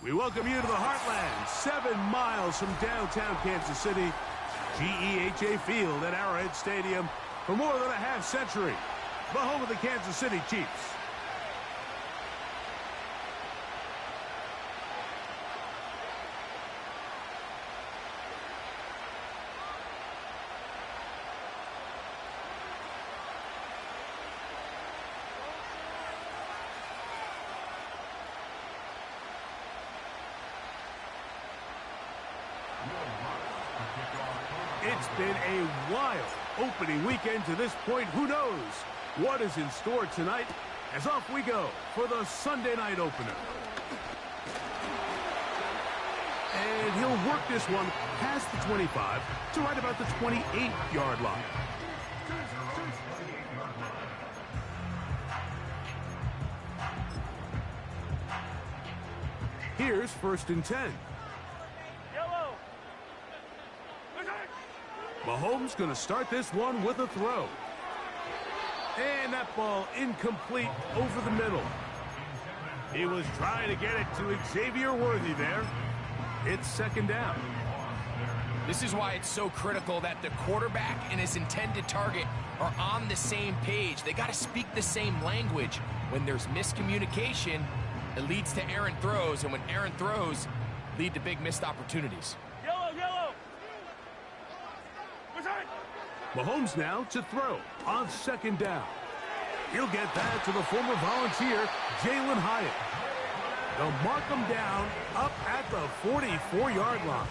We welcome you to the Heartland, 7 miles from downtown Kansas City. GEHA Field at Arrowhead Stadium for more than a half century. The home of the Kansas City Chiefs. It's been a wild opening weekend to this point. Who knows what is in store tonight as off we go for the Sunday night opener. And he'll work this one past the 25 to right about the 28-yard line. Here's 1st and 10. Mahomes going to start this one with a throw. And that ball incomplete over the middle. He was trying to get it to Xavier Worthy there. It's 2nd down. This is why it's so critical that the quarterback and his intended target are on the same page. They got to speak the same language. When there's miscommunication, it leads to errant throws, and when errant throws lead to big missed opportunities. Mahomes now to throw on 2nd down. He'll get that to the former Volunteer, Jalen Hyatt. They'll mark him down up at the 44-yard line.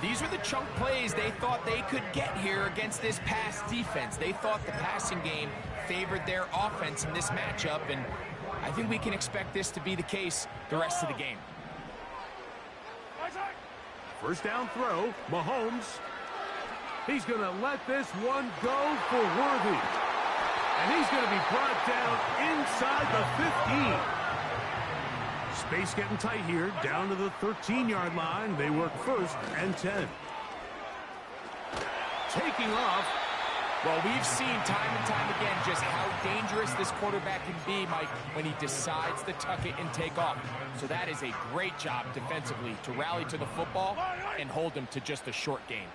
These are the chunk plays they thought they could get here against this pass defense. They thought the passing game favored their offense in this matchup, and I think we can expect this to be the case the rest of the game. 1st down throw, Mahomes. He's going to let this one go for Worthy. And he's going to be brought down inside the 15. Space getting tight here, down to the 13-yard line. They work 1st and 10. Taking off. Well, we've seen time and time again just how dangerous this quarterback can be, Mike, when he decides to tuck it and take off. So that is a great job defensively to rally to the football and hold him to just a short gain.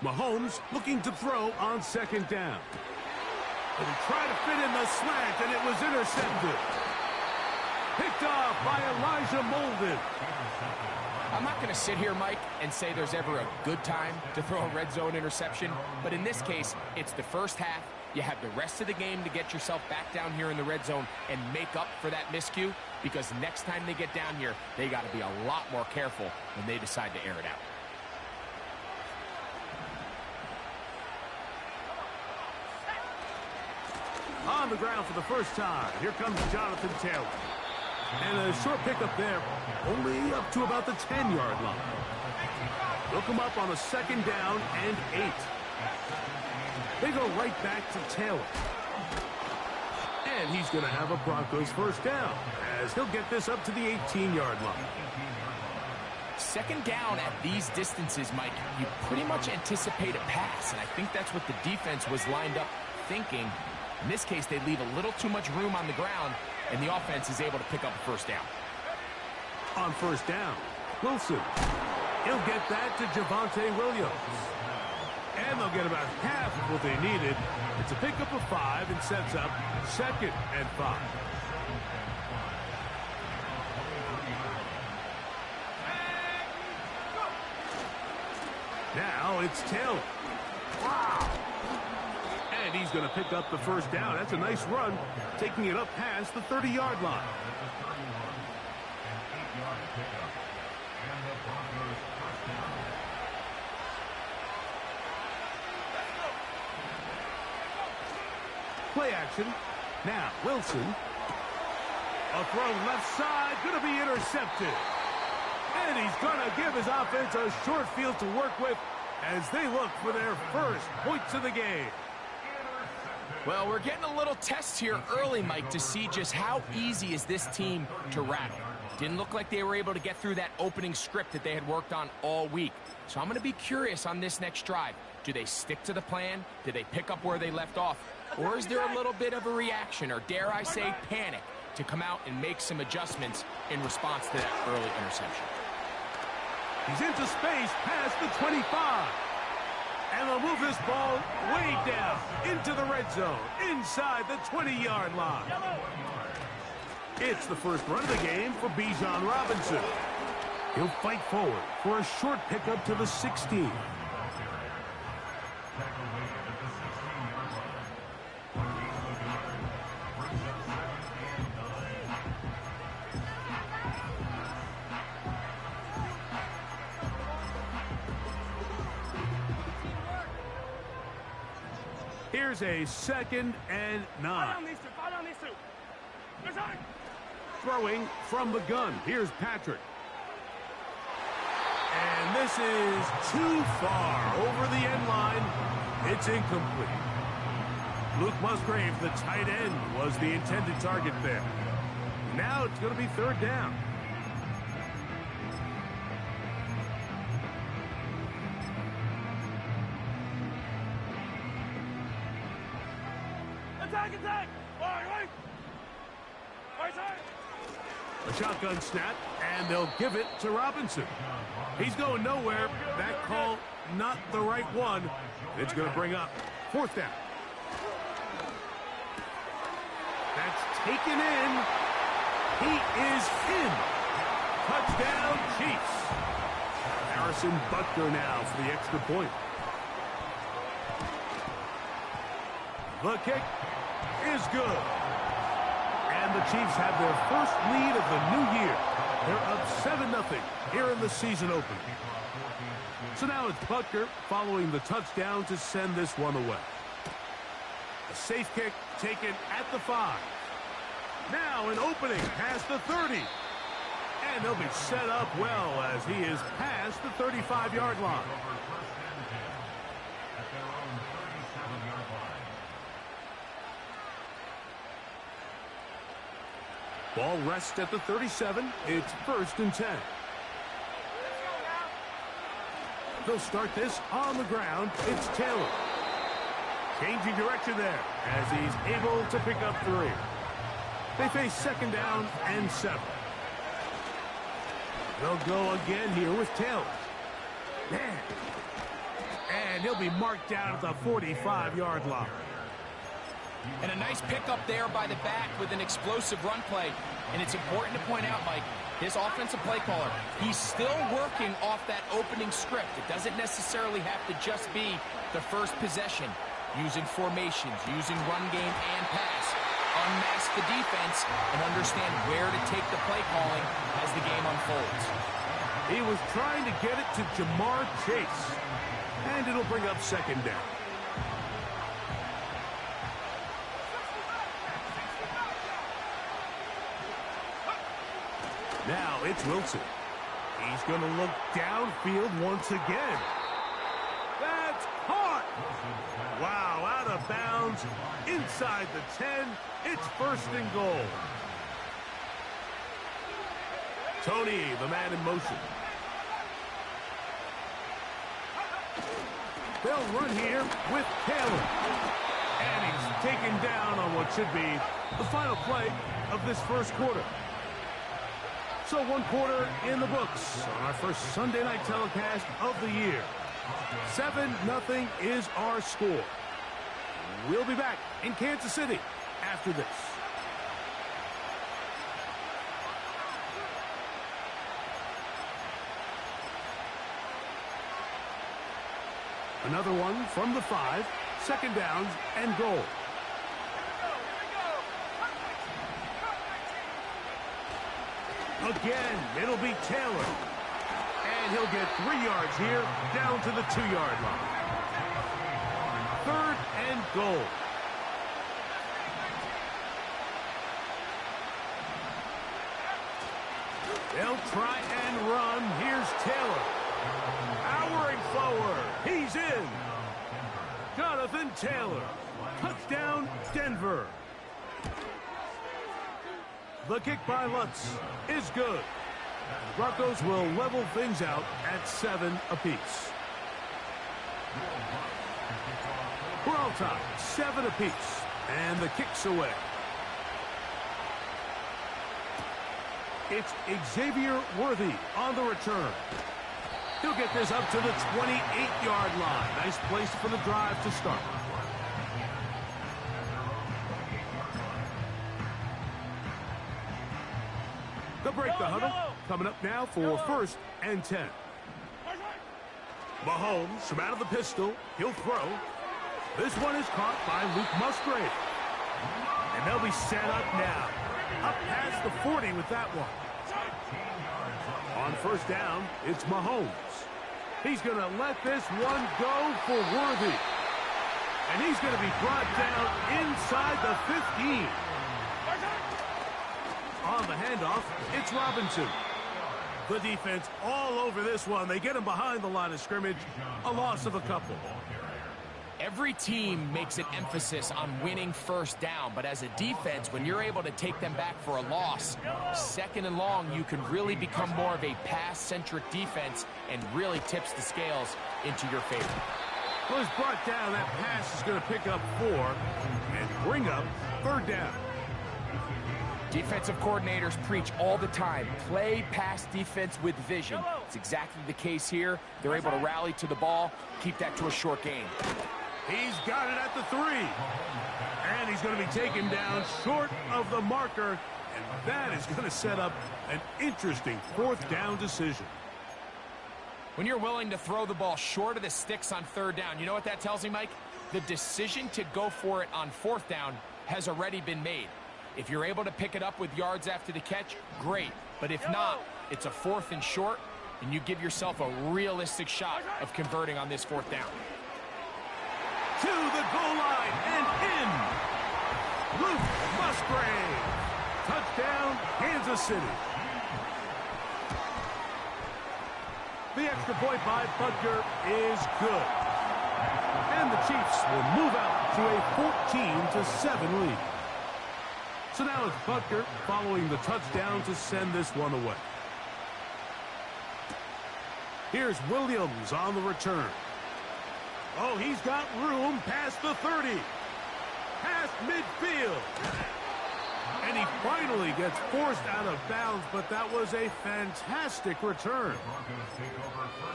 Mahomes looking to throw on 2nd down. And he tried to fit in the slant, and it was intercepted. Picked off by Elijah Molden. I'm not going to sit here, Mike, and say there's ever a good time to throw a red zone interception, but in this case, it's the first half. You have the rest of the game to get yourself back down here in the red zone and make up for that miscue, because next time they get down here, they got to be a lot more careful when they decide to air it out. On the ground for the first time, here comes Jonathan Taylor. And a short pickup there, only up to about the 10-yard line. They'll come up on a 2nd down and 8. They go right back to Taylor. And he's going to have a Broncos 1st down, as he'll get this up to the 18-yard line. 2nd down at these distances, Mike, you pretty much anticipate a pass, and I think that's what the defense was lined up thinking. In this case, they leave a little too much room on the ground, and the offense is able to pick up a 1st down. On 1st down, Wilson. He'll get that to Javonte Williams. And they'll get about half of what they needed. It's a pickup of 5 and sets up 2nd and 5. Now it's Taylor. Wow. And he's going to pick up the 1st down. That's a nice run, taking it up past the 30-yard line. Play action. Now Wilson. A throw left side, going to be intercepted. And he's going to give his offense a short field to work with as they look for their first points of the game. Well, we're getting a little test here early, Mike, to see just how easy is this team to rattle. Didn't look like they were able to get through that opening script that they had worked on all week. So I'm going to be curious on this next drive. Do they stick to the plan? Do they pick up where they left off? Or is there a little bit of a reaction, or dare I say panic, to come out and make some adjustments in response to that early interception. He's into space past the 25. And they'll move this ball way down into the red zone, inside the 20-yard line. It's the first run of the game for Bijan Robinson. He'll fight forward for a short pickup to the 16. Here's a 2nd and 9. Throwing from the gun. Here's Patrick. And this is too far over the end line. It's incomplete. Luke Musgrave, the tight end, was the intended target there. Now it's going to be 3rd down. Attack! A shotgun snap, and they'll give it to Robinson. He's going nowhere. That call, not the right one. It's going to bring up 4th down. That's taken in. He is in. Touchdown, Chiefs. Harrison Butker now for the extra point. The kick is good. And the Chiefs have their first lead of the new year. They're up 7-0 here in the season opener. So now it's Butker following the touchdown to send this one away. A safe kick taken at the 5. Now an opening past the 30. And they'll be set up well as he is past the 35-yard line. Ball rests at the 37. It's 1st and 10. They'll start this on the ground. It's Taylor. Changing direction there as he's able to pick up 3. They face 2nd down and 7. They'll go again here with Taylor. Man. And he'll be marked down at the 45-yard line. And a nice pickup there by the back with an explosive run play. And it's important to point out, Mike, this offensive play caller, he's still working off that opening script. It doesn't necessarily have to just be the first possession. Using formations, using run game and pass. Unmask the defense and understand where to take the play calling as the game unfolds. He was trying to get it to Jamar Chase. And it'll bring up 2nd down. Now it's Wilson. He's going to look downfield once again. That's caught. Wow, out of bounds. Inside the 10. It's 1st and goal. Tony, the man in motion. They'll run here with Taylor. And he's taken down on what should be the final play of this first quarter. So 1 quarter in the books on our first Sunday night telecast of the year. 7-0 is our score. We'll be back in Kansas City after this. Another one from the 5, 2nd downs and goal. Again, it'll be Taylor. And he'll get 3 yards here, down to the 2-yard line. 3rd and goal. They'll try and run. Here's Taylor. Powering forward. He's in. Jonathan Taylor. Touchdown, Denver. The kick by Lutz is good. The Broncos will level things out at 7 apiece. We're all tied, 7 apiece, and the kick's away. It's Xavier Worthy on the return. He'll get this up to the 28-yard line. Nice place for the drive to start. They'll break the huddle. Coming up now for 1st and 10. Mahomes from out of the pistol. He'll throw. This one is caught by Luke Musgrave. And they'll be set up now. Up past the 40 with that one. On 1st down, it's Mahomes. He's going to let this one go for Worthy. And he's going to be brought down inside the 15. On the handoff, it's Robinson. The defense all over this one. They get him behind the line of scrimmage. A loss of a couple. Every team makes an emphasis on winning 1st down, but as a defense, when you're able to take them back for a loss, 2nd and long, you can really become more of a pass-centric defense and really tips the scales into your favor. Well, it's brought down. That pass is going to pick up 4 and bring up 3rd down. Defensive coordinators preach all the time, play pass defense with vision. It's exactly the case here. They're able to rally to the ball, keep that to a short gain. He's got it at the 3. And he's going to be taken down short of the marker. And that is going to set up an interesting 4th down decision. When you're willing to throw the ball short of the sticks on 3rd down, you know what that tells me, Mike? The decision to go for it on 4th down has already been made. If you're able to pick it up with yards after the catch, great. But if not, it's a 4th and short, and you give yourself a realistic shot of converting on this 4th down. To the goal line and in. Luke Musgrave. Touchdown, Kansas City. The extra point by Butker is good. And the Chiefs will move out to a 14-7 lead. So now it's Butker following the touchdown to send this one away. Here's Williams on the return. Oh, he's got room past the 30. Past midfield. And he finally gets forced out of bounds, but that was a fantastic return.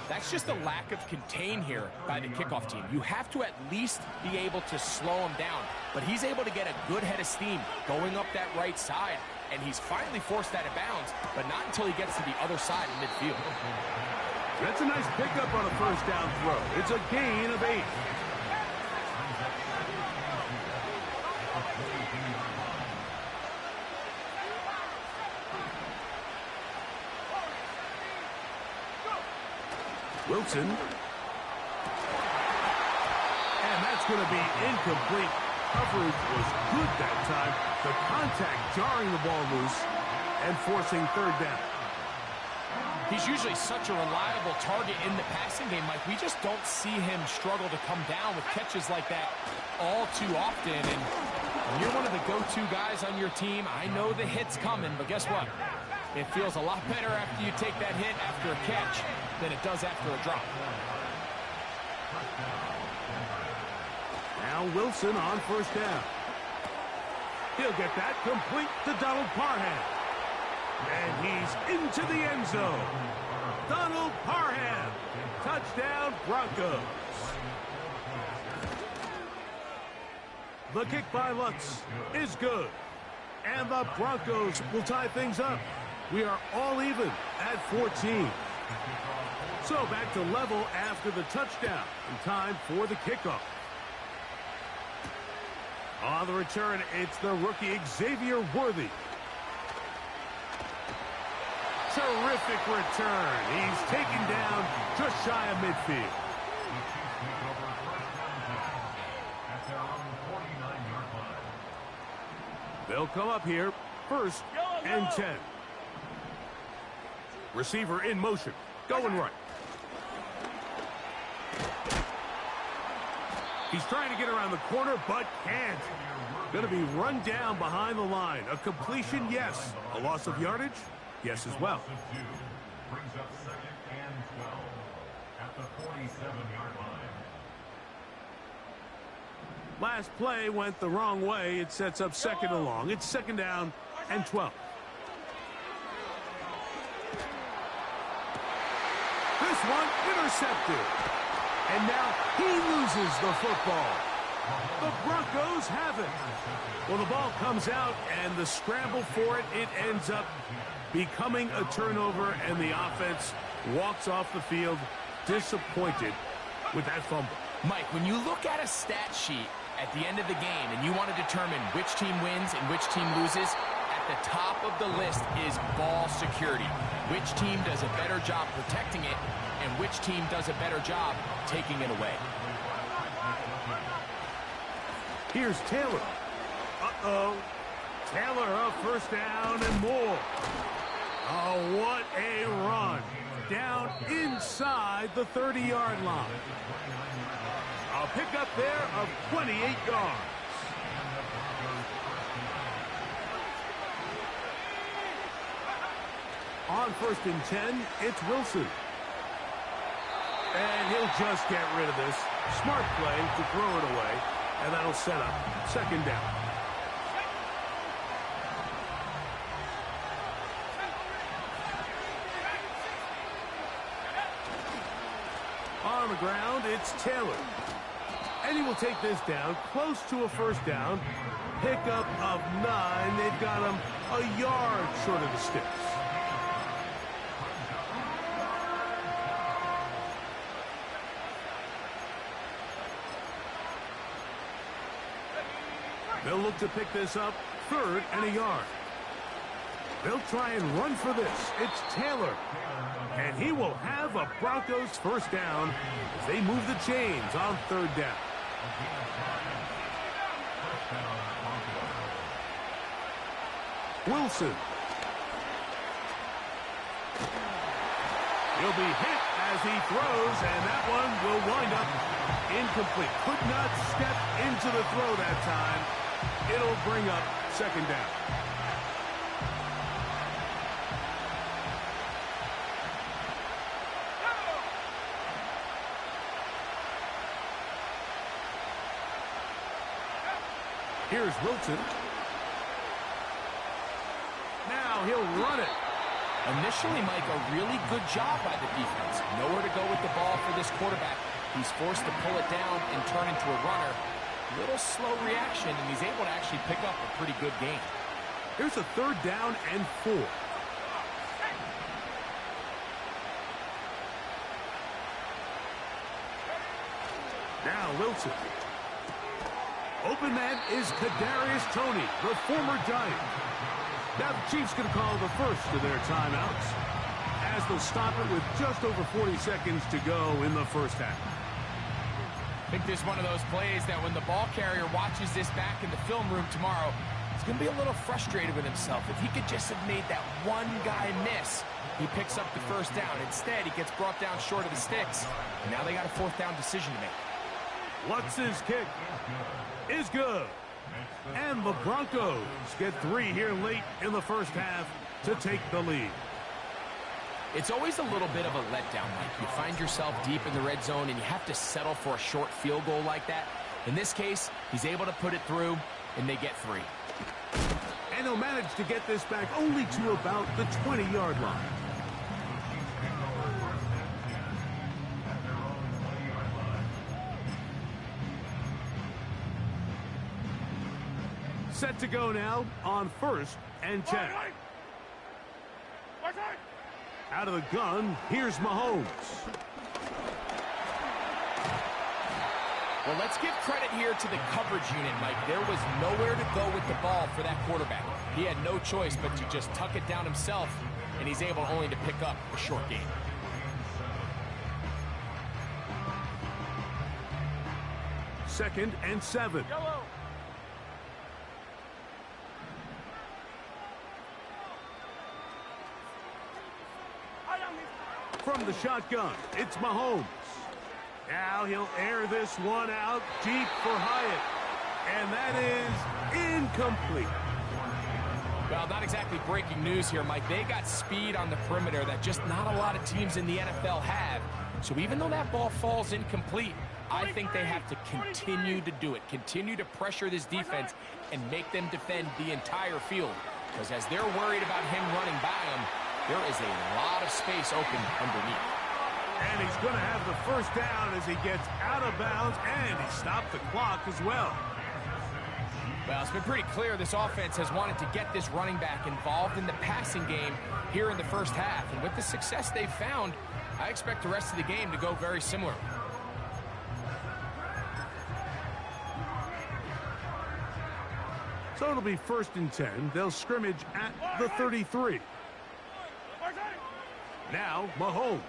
That's just a lack of contain here by the kickoff team. You have to at least be able to slow him down. But he's able to get a good head of steam going up that right side. And he's finally forced out of bounds, but not until he gets to the other side of midfield. That's a nice pickup on a 1st down throw. It's a gain of 8. Wilson. And that's going to be incomplete. Coverage was good that time. The contact jarring the ball loose and forcing 3rd down. He's usually such a reliable target in the passing game, Mike. We just don't see him struggle to come down with catches like that all too often. And when you're one of the go-to guys on your team, I know the hit's coming, but guess what? It feels a lot better after you take that hit after a catch than it does after a drop. Now Wilson on 1st down. He'll get that complete to Donald Parham. And he's into the end zone. Donald Parham. Touchdown, Broncos. The kick by Lutz is good. And the Broncos will tie things up. We are all even at 14. So back to level after the touchdown. And time for the kickoff. On the return, it's the rookie Xavier Worthy. Terrific return. He's taken down just shy of midfield. They'll come up here, 1st and 10. Receiver in motion, going right. He's trying to get around the corner, but can't. Going to be run down behind the line. A completion, yes. A loss of yardage, yes as well. Brings up 2nd and 12 at the 47-yard line. Last play went the wrong way. It sets up 2nd and long. It's 2nd down and 12. one intercepted. And now he loses the football. The Broncos have it. Well, the ball comes out, and the scramble for it, it ends up becoming a turnover, and the offense walks off the field disappointed with that fumble. Mike, when you look at a stat sheet at the end of the game and you want to determine which team wins and which team loses, at the top of the list is ball security. Which team does a better job protecting it, and which team does a better job taking it away. Here's Taylor. Uh-oh. Taylor up first down and more. Oh, what a run. Down inside the 30-yard line. A pickup there of 28 yards. On 1st and 10, it's Wilson. And he'll just get rid of this. Smart play to throw it away. And that'll set up 2nd down. On the ground, it's Taylor. And he will take this down close to a 1st down. Pickup of 9. They've got him a yard short of the sticks. They'll look to pick this up 3rd and a yard. They'll try and run for this. It's Taylor. And he will have a Broncos 1st down as they move the chains on 3rd down. Wilson. He'll be hit as he throws, and that one will wind up incomplete. Could not step into the throw that time. It'll bring up 2nd down. Here's Wilson. Now he'll run it. Initially, Mike, a really good job by the defense. Nowhere to go with the ball for this quarterback. He's forced to pull it down and turn into a runner. Little slow reaction, and he's able to actually pick up a pretty good game. Here's a 3rd down and 4. Now Wilson. Open man is Kadarius Toney, the former Giant. Now the Chiefs going to call the first of their timeouts as they'll stop it with just over 40 seconds to go in the 1st half. I think this is one of those plays that when the ball carrier watches this back in the film room tomorrow, he's going to be a little frustrated with himself. If he could just have made that one guy miss, he picks up the 1st down. Instead, he gets brought down short of the sticks. And now they got a 4th down decision to make. Lutz's kick is good. And the Broncos get 3 here late in the 1st half to take the lead. It's always a little bit of a letdown, Mike. You find yourself deep in the red zone and you have to settle for a short field goal like that. In this case, he's able to put it through, and they get 3. And he'll manage to get this back only to about the 20-yard line. Set to go now on 1st and 10. Out of the gun, here's Mahomes. Well, let's give credit here to the coverage unit, Mike. There was nowhere to go with the ball for that quarterback. He had no choice but to just tuck it down himself, and he's able only to pick up a short gain. Second and 7. From the shotgun, it's Mahomes. Now he'll air this one out deep for Hyatt. And that is incomplete. Well, not exactly breaking news here, Mike. They got speed on the perimeter that just not a lot of teams in the NFL have. So even though that ball falls incomplete, I think they have to continue to do it. Continue to pressure this defense and make them defend the entire field. Because as they're worried about him running by them, there is a lot of space open underneath. And he's going to have the first down as he gets out of bounds, and he stopped the clock as well. Well, it's been pretty clear this offense has wanted to get this running back involved in the passing game here in the first half. And with the success they've found, I expect the rest of the game to go very similar. So it'll be 1st and 10. They'll scrimmage at the 33. Now, Mahomes.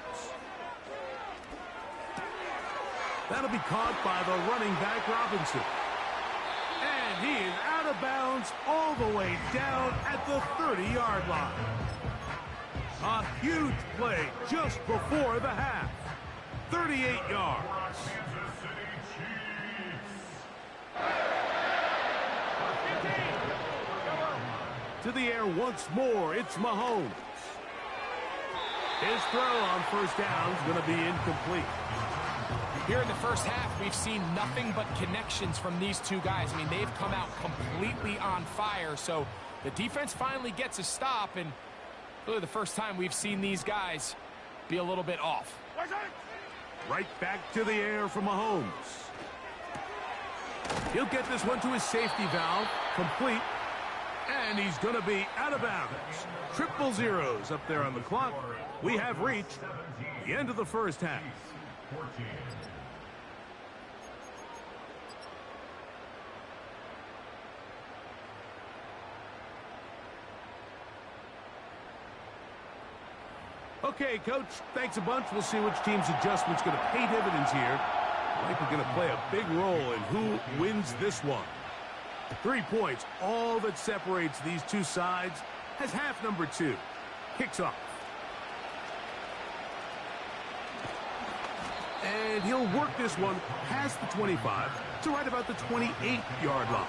That'll be caught by the running back, Robinson. And he is out of bounds all the way down at the 30-yard line. A huge play just before the half. 38 yards. To the air once more, it's Mahomes. His throw on first down is going to be incomplete. Here in the first half, we've seen nothing but connections from these two guys. I mean, they've come out completely on fire, so the defense finally gets a stop, and really the first time we've seen these guys be a little bit off. Right back to the air for Mahomes. He'll get this one to his safety valve, complete, and he's going to be out of bounds. Triple zeros up there on the clock. We have reached the end of the first half. Okay, Coach, thanks a bunch. We'll see which team's adjustment's going to pay dividends here. I think we're going to play a big role in who wins this one. 3 points, all that separates these two sides, has half number 2. Kicks off. And he'll work this one past the 25 to right about the 28-yard line.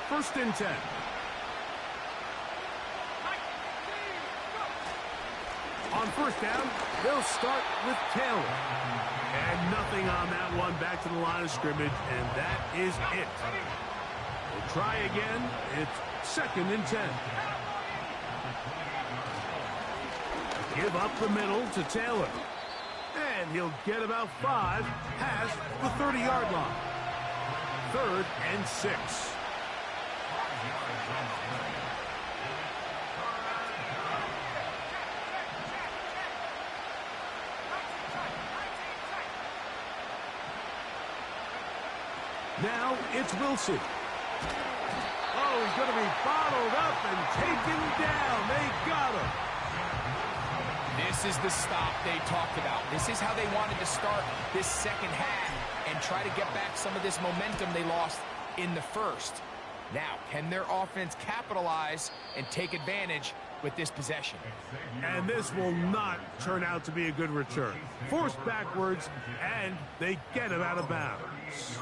1st and 10. On first down, they'll start with Taylor. And nothing on that one, back to the line of scrimmage, and that is it. We'll try again. It's 2nd and 10. Give up the middle to Taylor. And he'll get about 5 past the 30-yard line. 3rd and 6. Now it's Wilson. Oh, he's going to be bottled up and taken down. They got him. This is the stop they talked about. This is how they wanted to start this second half and try to get back some of this momentum they lost in the first. Now, can their offense capitalize and take advantage with this possession? And this will not turn out to be a good return. Forced backwards, and they get him out of bounds.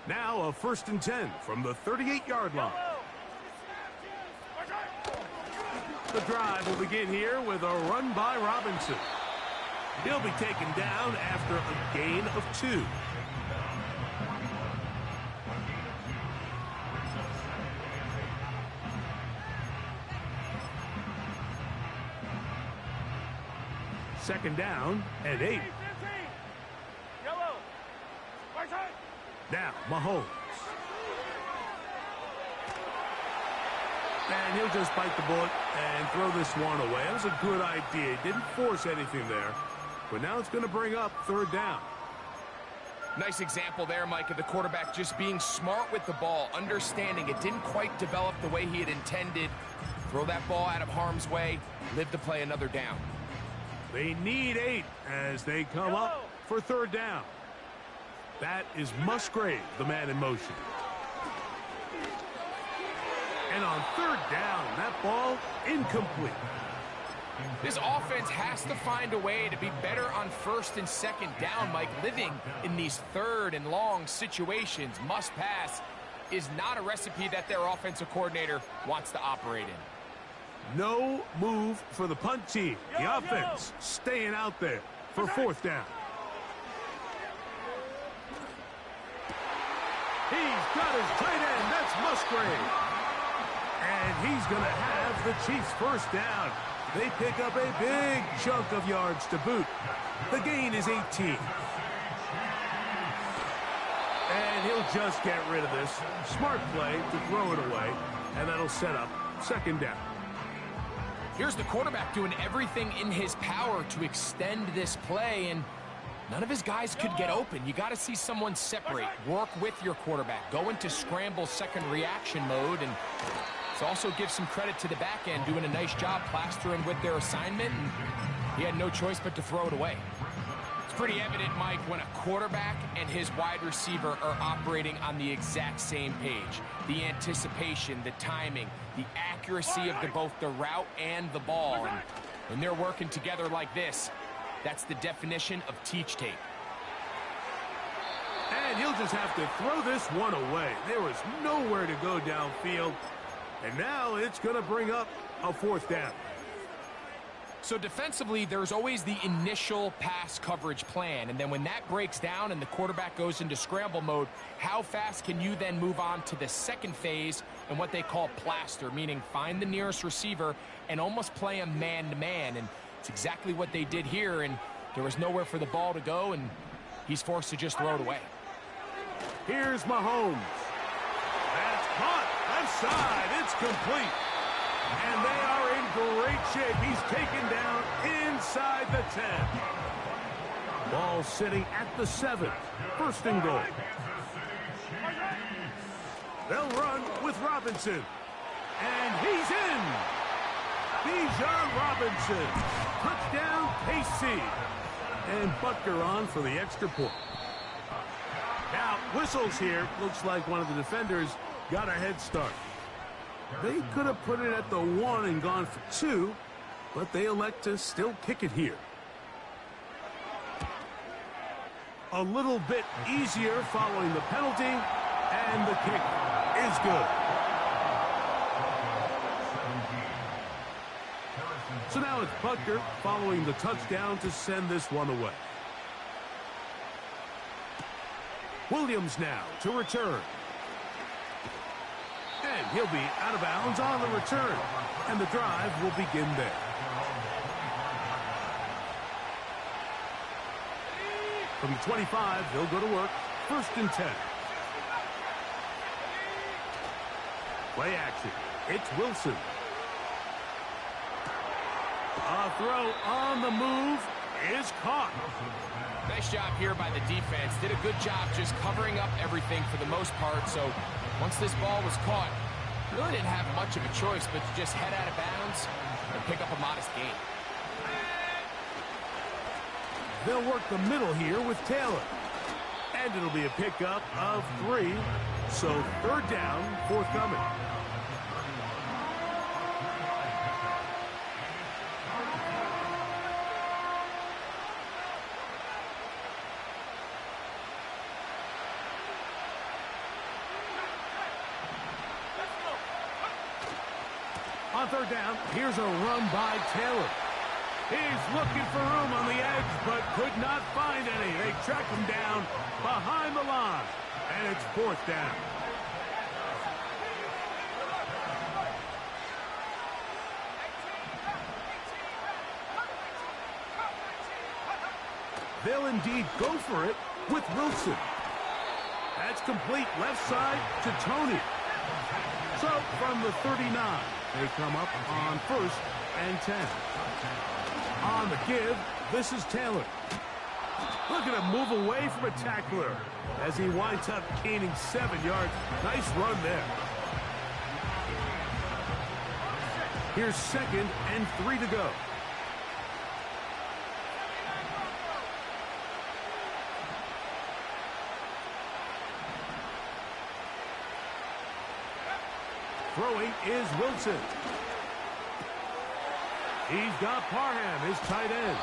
Now a 1st and 10 from the 38-yard line. The drive will begin here with a run by Robinson. He'll be taken down after a gain of 2. Second down and 8. Now, Mahomes. And he'll just bite the bullet and throw this one away. That was a good idea. He didn't force anything there. But now it's going to bring up 3rd down. Nice example there, Mike, of the quarterback just being smart with the ball, understanding it didn't quite develop the way he had intended. Throw that ball out of harm's way, live to play another down. They need 8 as they come up for 3rd down. That is Musgrave, the man in motion. And on 3rd down, that ball incomplete. This offense has to find a way to be better on 1st and 2nd down, Mike. Living in these 3rd and long situations, must pass, is not a recipe that their offensive coordinator wants to operate in. No move for the punt team. The offense staying out there for 4th down. He's got his tight end. That's Musgrave. And he's going to have the Chiefs first down. They pick up a big chunk of yards to boot. The gain is 18. And he'll just get rid of this. Smart play to throw it away, and that'll set up second down. Here's the quarterback doing everything in his power to extend this play, and none of his guys could get open. You got to see someone separate, work with your quarterback, go into scramble second reaction mode, and it also gives some credit to the back end doing a nice job plastering with their assignment, and he had no choice but to throw it away. It's pretty evident, Mike, when a quarterback and his wide receiver are operating on the exact same page. The anticipation, the timing, the accuracy of both the route and the ball. And when they're working together like this, that's the definition of teach tape. And he'll just have to throw this one away. There was nowhere to go downfield. And now it's going to bring up a fourth down. So defensively, there's always the initial pass coverage plan. And then when that breaks down and the quarterback goes into scramble mode, how fast can you then move on to the second phase and what they call plaster, meaning find the nearest receiver and almost play him man-to-man. And it's exactly what they did here, and there was nowhere for the ball to go, and he's forced to just throw it away. Here's Mahomes. That's caught. Left side. It's complete. And they are in great shape. He's taken down inside the 10. Ball sitting at the 7. First and goal. They'll run with Robinson. And he's in. Bijan Robinson. Touchdown, KC. And Butker on for the extra point. Now, whistles here. Looks like one of the defenders got a head start. They could have put it at the 1 and gone for 2, but they elect to still kick it here. A little bit easier following the penalty, and the kick is good. So now it's Butker following the touchdown to send this one away. Williams now to return. And he'll be out of bounds on the return. And the drive will begin there. From the 25, they'll go to work. First and 10. Play action. It's Wilson. A throw on the move is caught. Nice job here by the defense. Did a good job just covering up everything for the most part. So once this ball was caught, really didn't have much of a choice but to just head out of bounds and pick up a modest gain. They'll work the middle here with Taylor. And it'll be a pickup of 3. So third down, forthcoming. On third down, here's a run by Taylor. He's looking for room on the edge, but could not find any. They track him down behind the line, and it's fourth down. They'll indeed go for it with Wilson. That's complete left side to Tony. So from the 39, they come up on first and 10. On the give, this is Taylor. Look at him move away from a tackler as he winds up gaining 7 yards. Nice run there. Here's second and 3 to go. Throwing is Wilson. He's got Parham, his tight end.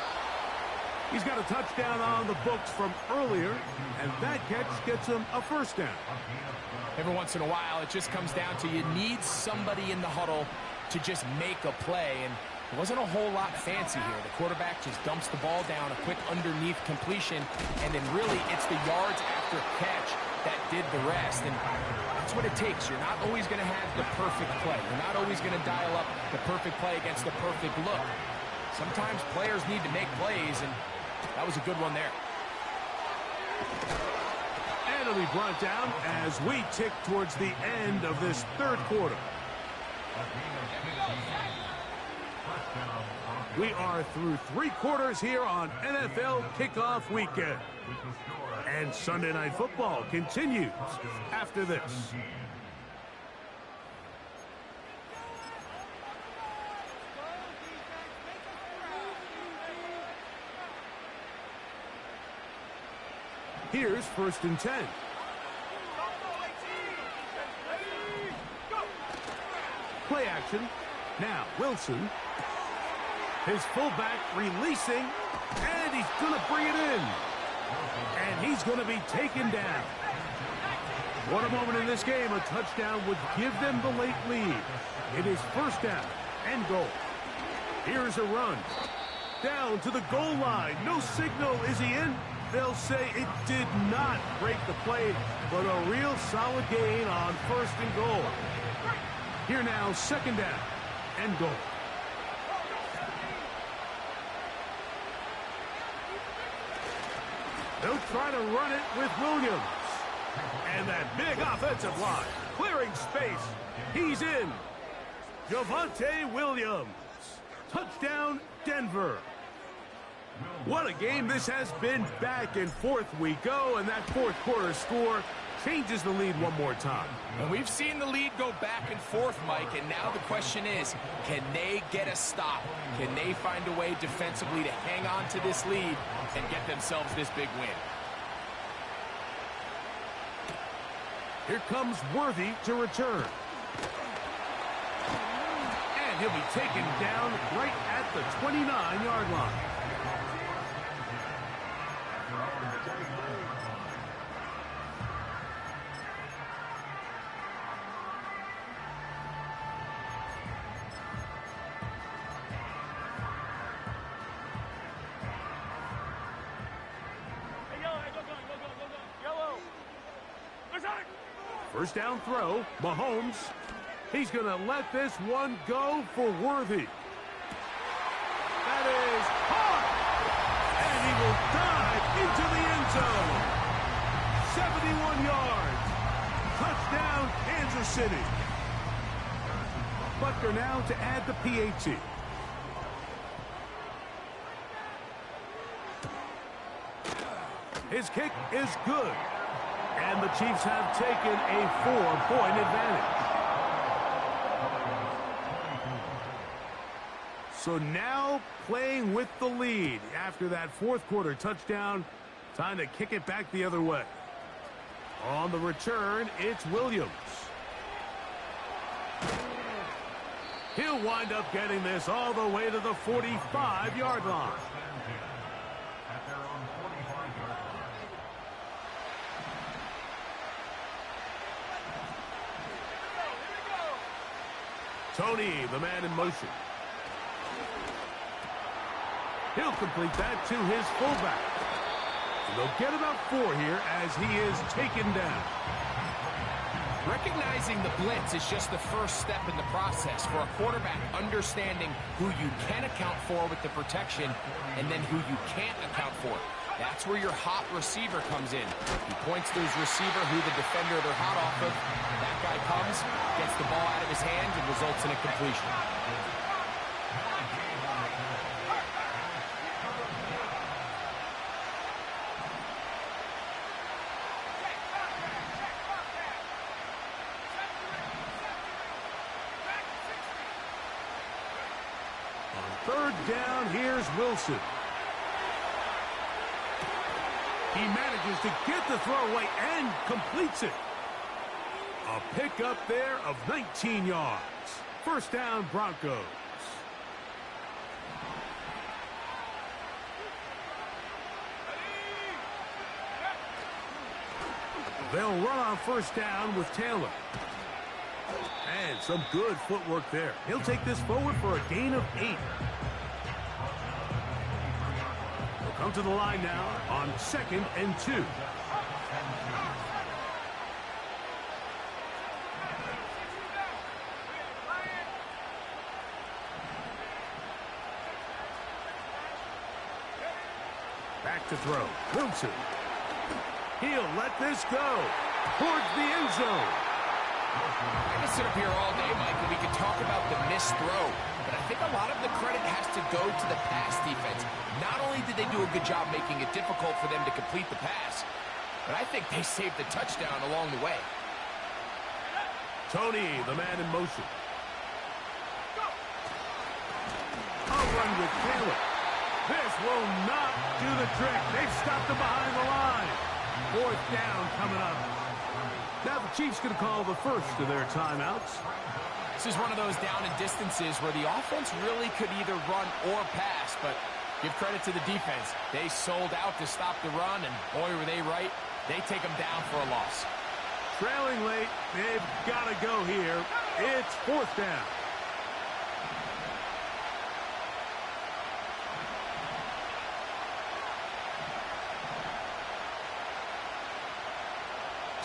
He's got a touchdown on the books from earlier, and that catch gets him a first down. Every once in a while, it just comes down to you need somebody in the huddle to just make a play, and It wasn't a whole lot fancy here. The quarterback just dumps the ball down, a quick underneath completion, and then really it's the yards after catch that did the rest. And that's what it takes. You're not always going to have the perfect play. You're not always going to dial up the perfect play against the perfect look. Sometimes players need to make plays, and that was a good one there. And it'll be brought down as we tick towards the end of this third quarter. We are through 3 quarters here on NFL Kickoff Weekend. And Sunday Night Football continues after this. Here's 1st and 10. Play action. Now Wilson. His fullback releasing, and he's going to bring it in. And he's going to be taken down. What a moment in this game. A touchdown would give them the late lead. It is 1st down and goal. Here's a run. Down to the goal line. No signal. Is he in? They'll say it did not break the play, but a real solid gain on 1st and goal. Here now, 2nd down and goal. They'll try to run it with Williams. And that big offensive line clearing space. He's in. Javonte Williams. Touchdown, Denver. What a game this has been. Back and forth we go, and that 4th quarter score changes the lead one more time. And we've seen the lead go back and forth, Mike, and now the question is, can they get a stop? Can they find a way defensively to hang on to this lead and get themselves this big win? Here comes Worthy to return. And he'll be taken down right at the 29-yard line. First down throw, Mahomes. He's going to let this one go for Worthy. That is hard. And he will dive into the end zone. 71 yards. Touchdown, Kansas City. Butker now to add the PAT. His kick is good. And the Chiefs have taken a 4-point advantage. So now playing with the lead after that 4th quarter touchdown. Time to kick it back the other way. On the return, it's Williams. He'll wind up getting this all the way to the 45-yard line. Tony, the man in motion. He'll complete that to his fullback. And they'll get about 4 here as he is taken down. Recognizing the blitz is just the first step in the process for a quarterback, understanding who you can account for with the protection and then who you can't account for. That's where your hot receiver comes in. He points to his receiver, who the defender they're hot off of. That guy comes, gets the ball out of his hand, and results in a completion. On 3rd down, here's Wilson. He manages to get the throw away and completes it. A pickup there of 19 yards. 1st down, Broncos. They'll run on 1st down with Taylor. And some good footwork there. He'll take this forward for a gain of 8. He'll come to the line now on 2nd and 2. Back to throw. Wilson. He'll let this go towards the end zone. I can sit up here all day, Mike, and we can talk about the missed throw, but I think a lot of the credit has to go to the pass defense. Not only did they do a good job making it difficult for them to complete the pass, but I think they saved the touchdown along the way. Tony, the man in motion. A run with Taylor. This will not do the trick. They've stopped him behind the line. 4th down coming up. Now the Chiefs going to call the first of their timeouts. This is one of those down and distances where the offense really could either run or pass, but give credit to the defense. They sold out to stop the run, and boy, were they right. They take them down for a loss. Trailing late, they've got to go here. It's 4th down.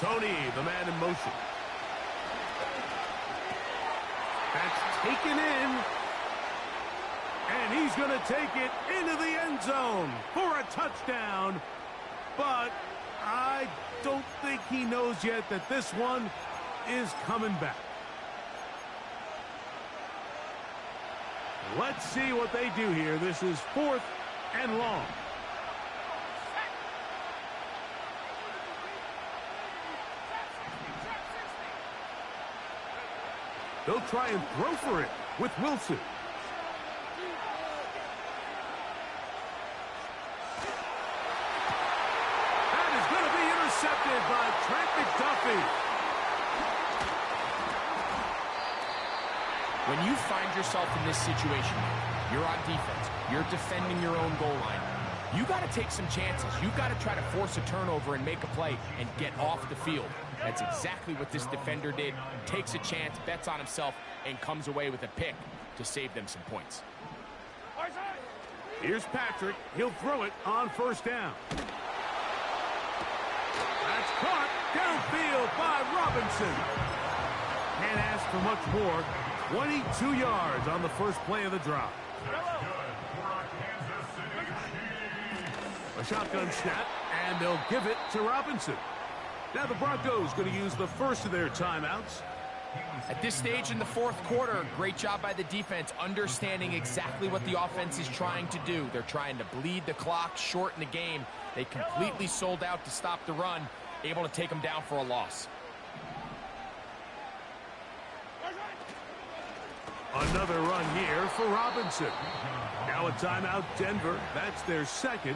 Tony, the man in motion. That's taken in. And he's going to take it into the end zone for a touchdown. But I don't think he knows yet that this one is coming back. Let's see what they do here. This is 4th and long. They'll try and throw for it with Wilson. That is going to be intercepted by Trent McDuffie. When you find yourself in this situation, you're on defense, you're defending your own goal line, you got to take some chances. You got to try to force a turnover and make a play and get off the field. That's exactly what this defender did. Takes a chance, bets on himself, and comes away with a pick to save them some points. Here's Patrick. He'll throw it on 1st down. That's caught downfield by Robinson. Can't ask for much more. 22 yards on the first play of the drive. A shotgun snap, and they'll give it to Robinson. Now the Broncos going to use the first of their timeouts. At this stage in the 4th quarter, great job by the defense, understanding exactly what the offense is trying to do. They're trying to bleed the clock, shorten the game. They completely sold out to stop the run, able to take them down for a loss. Another run here for Robinson. Now a timeout, Denver. That's their 2nd.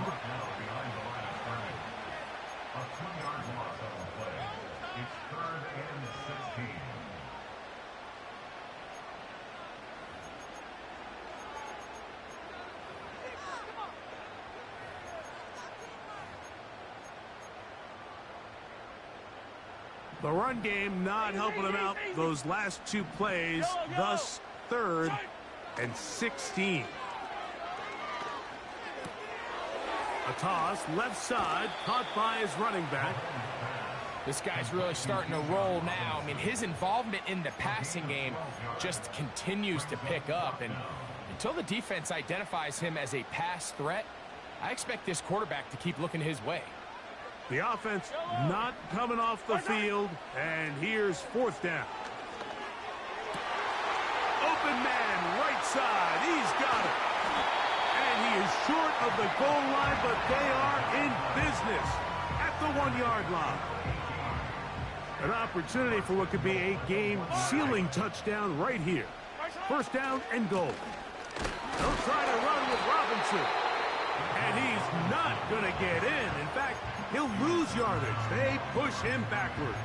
The run game not helping them out those last 2 plays, thus 3rd and 16. A toss, left side, caught by his running back. This guy's really starting to roll now. I mean, his involvement in the passing game just continues to pick up. And until the defense identifies him as a pass threat, I expect this quarterback to keep looking his way. The offense not coming off the field, and here's 4th down. Open man, right side, he's got it. And he is short of the goal line, but they are in business at the 1-yard line. An opportunity for what could be a game-sealing touchdown right here. 1st down and goal. They'll try to run with Robinson. And he's not going to get in. In fact, he'll lose yardage. They push him backwards.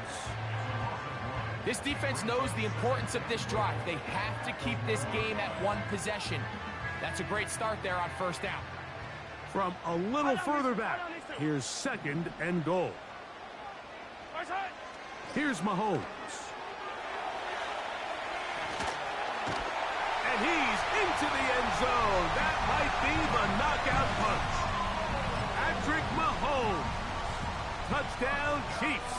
This defense knows the importance of this drive. They have to keep this game at 1 possession. That's a great start there on 1st down. From a little further back, here's 2nd and goal. Here's Mahomes. And he's into the end zone. That might be the knockout punch. Patrick Mahomes. Touchdown, Chiefs.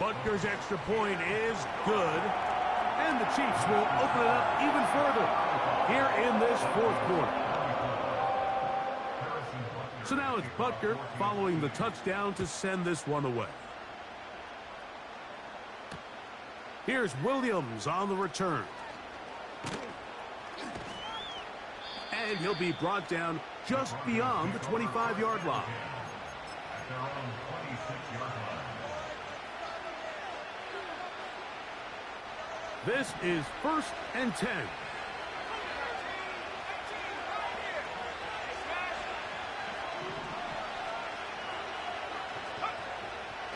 Butker's extra point is good. And the Chiefs will open it up even further here in this fourth quarter. So now it's Butker following the touchdown to send this one away. Here's Williams on the return. And he'll be brought down just beyond the 25-yard line. Their own 26-yard line. This is 1st and 10.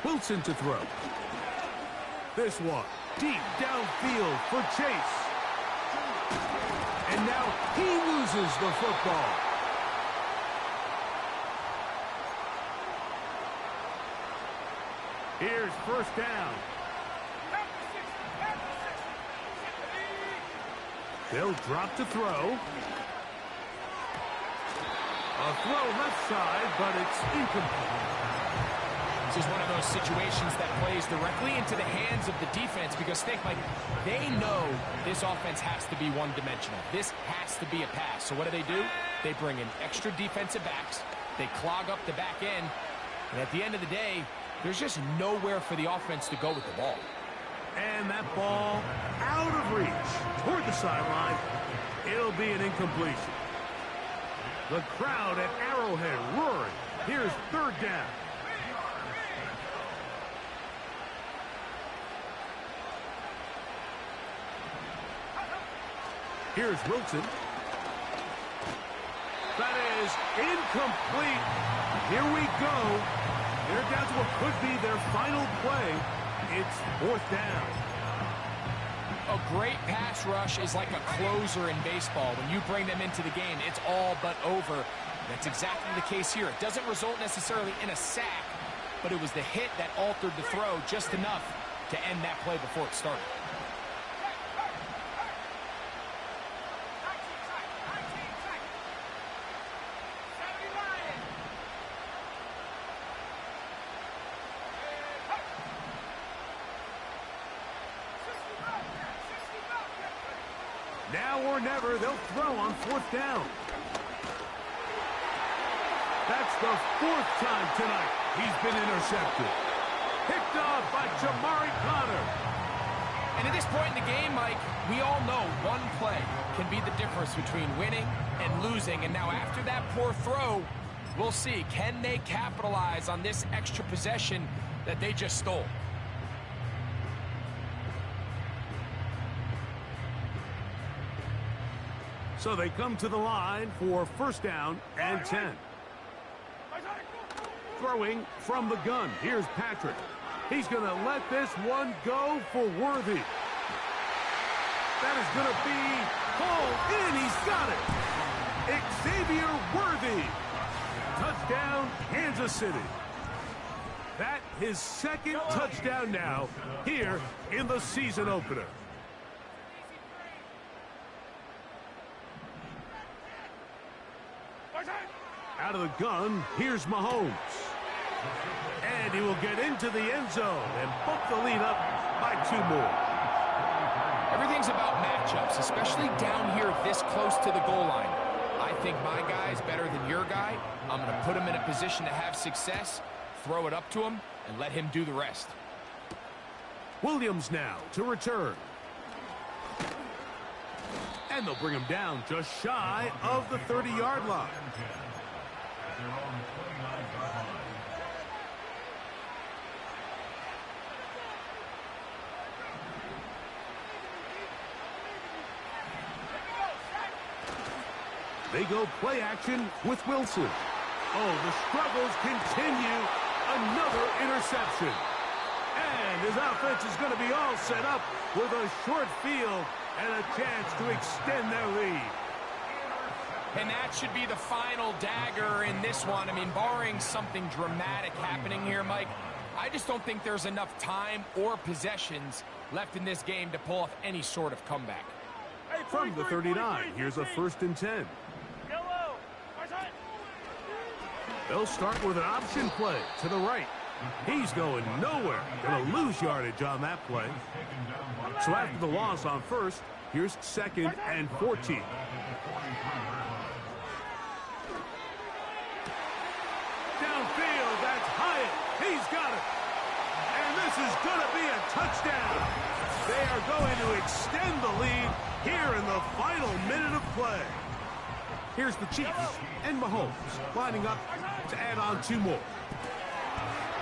Wilson to throw. This one deep downfield for Chase. And now he loses the football. Here's 1st down. They'll drop to throw. A throw left side, but it's incomplete. This is one of those situations that plays directly into the hands of the defense because think, like, they know this offense has to be one-dimensional. This has to be a pass. So what do? They bring in extra defensive backs. They clog up the back end. And at the end of the day, there's just nowhere for the offense to go with the ball. And that ball out of reach toward the sideline. It'll be an incompletion. The crowd at Arrowhead roaring. Here's 3rd down. Here's Wilson. That is incomplete. Here we go. They're down to what could be their final play. It's 4th down. A great pass rush is like a closer in baseball. When you bring them into the game, it's all but over. That's exactly the case here. It doesn't result necessarily in a sack, but it was the hit that altered the throw just enough to end that play before it started. Now or never, they'll throw on 4th down. That's the 4th time tonight he's been intercepted. Picked off by Jamari Conner. And at this point in the game, Mike, we all know one play can be the difference between winning and losing. And now after that poor throw, we'll see, can they capitalize on this extra possession that they just stole? So they come to the line for 1st down and 10. Throwing from the gun. Here's Patrick. He's going to let this one go for Worthy. That is going to be pulled in. He's got it. Xavier Worthy. Touchdown, Kansas City. That his 2nd touchdown now here in the season opener. Out of the gun, here's Mahomes. And he will get into the end zone and bump the lead up by 2 more. Everything's about matchups, especially down here this close to the goal line. I think my guy's better than your guy. I'm going to put him in a position to have success, throw it up to him, and let him do the rest. Williams now to return. And they'll bring him down just shy of the 30-yard line. Their own 29-yard line. They go play action with Wilson. Oh, the struggles continue. Another interception. And his offense is going to be all set up with a short field and a chance to extend their lead. And that should be the final dagger in this one. I mean, barring something dramatic happening here, Mike, I just don't think there's enough time or possessions left in this game to pull off any sort of comeback. From the 39, here's a 1st and 10. They'll start with an option play to the right. He's going nowhere. Going to lose yardage on that play. So after the loss on 1st, here's 2nd and 14. Downfield, that's Hyatt. He's got it. And this is going to be a touchdown. They are going to extend the lead here in the final minute of play. Here's the Chiefs and Mahomes lining up to add on 2 more.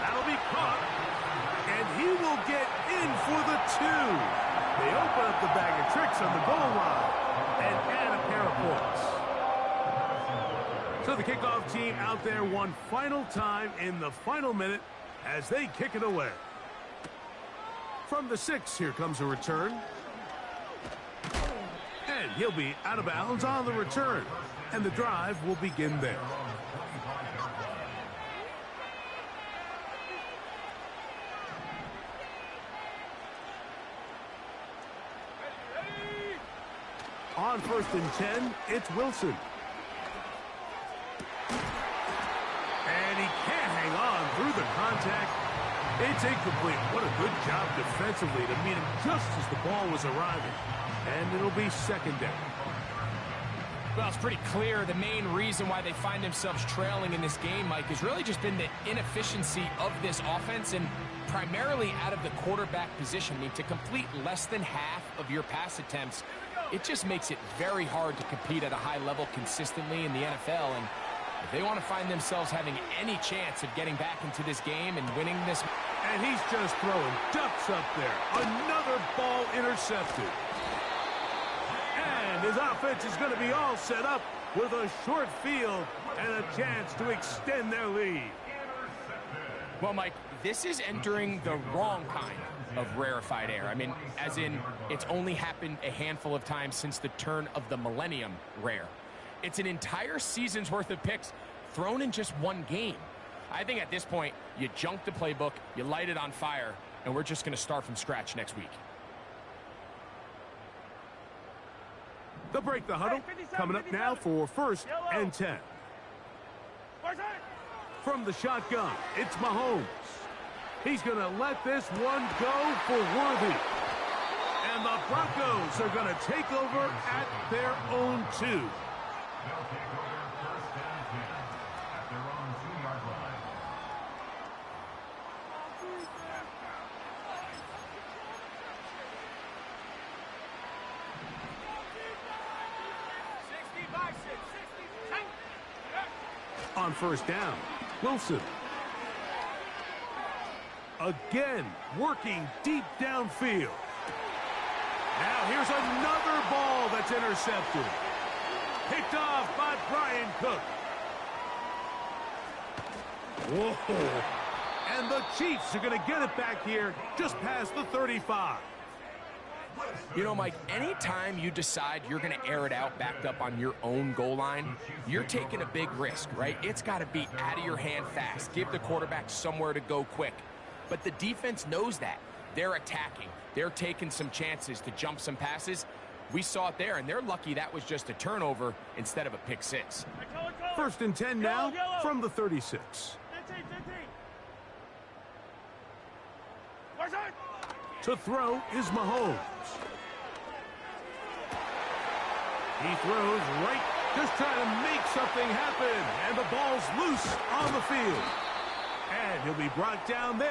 That'll be caught, and he will get in for the 2. They open up the bag of tricks on the goal line and add a pair of points. So the kickoff team out there one final time in the final minute as they kick it away. From the 6, here comes a return. And he'll be out of bounds on the return. And the drive will begin there. On 1st and 10, it's Wilson. And he can't hang on through the contact. It's incomplete. What a good job defensively to meet him just as the ball was arriving. And it'll be 2nd down. Well, it's pretty clear the main reason why they find themselves trailing in this game, Mike, has really just been the inefficiency of this offense and primarily out of the quarterback position. I mean, to complete less than half of your pass attempts, it just makes it very hard to compete at a high level consistently in the NFL. And if they want to find themselves having any chance of getting back into this game and winning this... And he's just throwing ducks up there. Another ball intercepted. And his offense is going to be all set up with a short field and a chance to extend their lead. Well, Mike, this is entering the wrong kind of rarefied air. I mean, as in, it's only happened a handful of times since the turn of the millennium rare. It's an entire season's worth of picks thrown in just one game. I think at this point, you junk the playbook, you light it on fire, and we're just going to start from scratch next week. They'll break the huddle. Coming up now for 1st and 10. From the shotgun, it's Mahomes. He's going to let this one go for Worthy. And the Broncos are going to take over at their own 2. They'll take over 1st and 10 at their own 2-yard line. On 1st down, Wilson. Again, working deep downfield. Now here's another ball that's intercepted. Picked off by Brian Cook. Whoa. And the Chiefs are going to get it back here just past the 35. You know, Mike, anytime you decide you're going to air it out backed up on your own goal line, you're taking a big risk, right? It's got to be out of your hand fast. Give the quarterback somewhere to go quick. But the defense knows that. They're attacking. They're taking some chances to jump some passes. We saw it there, and they're lucky that was just a turnover instead of a pick 6. 1st and 10 now from the 36. To throw is Mahomes. He throws right, just trying to make something happen. And the ball's loose on the field. And he'll be brought down there.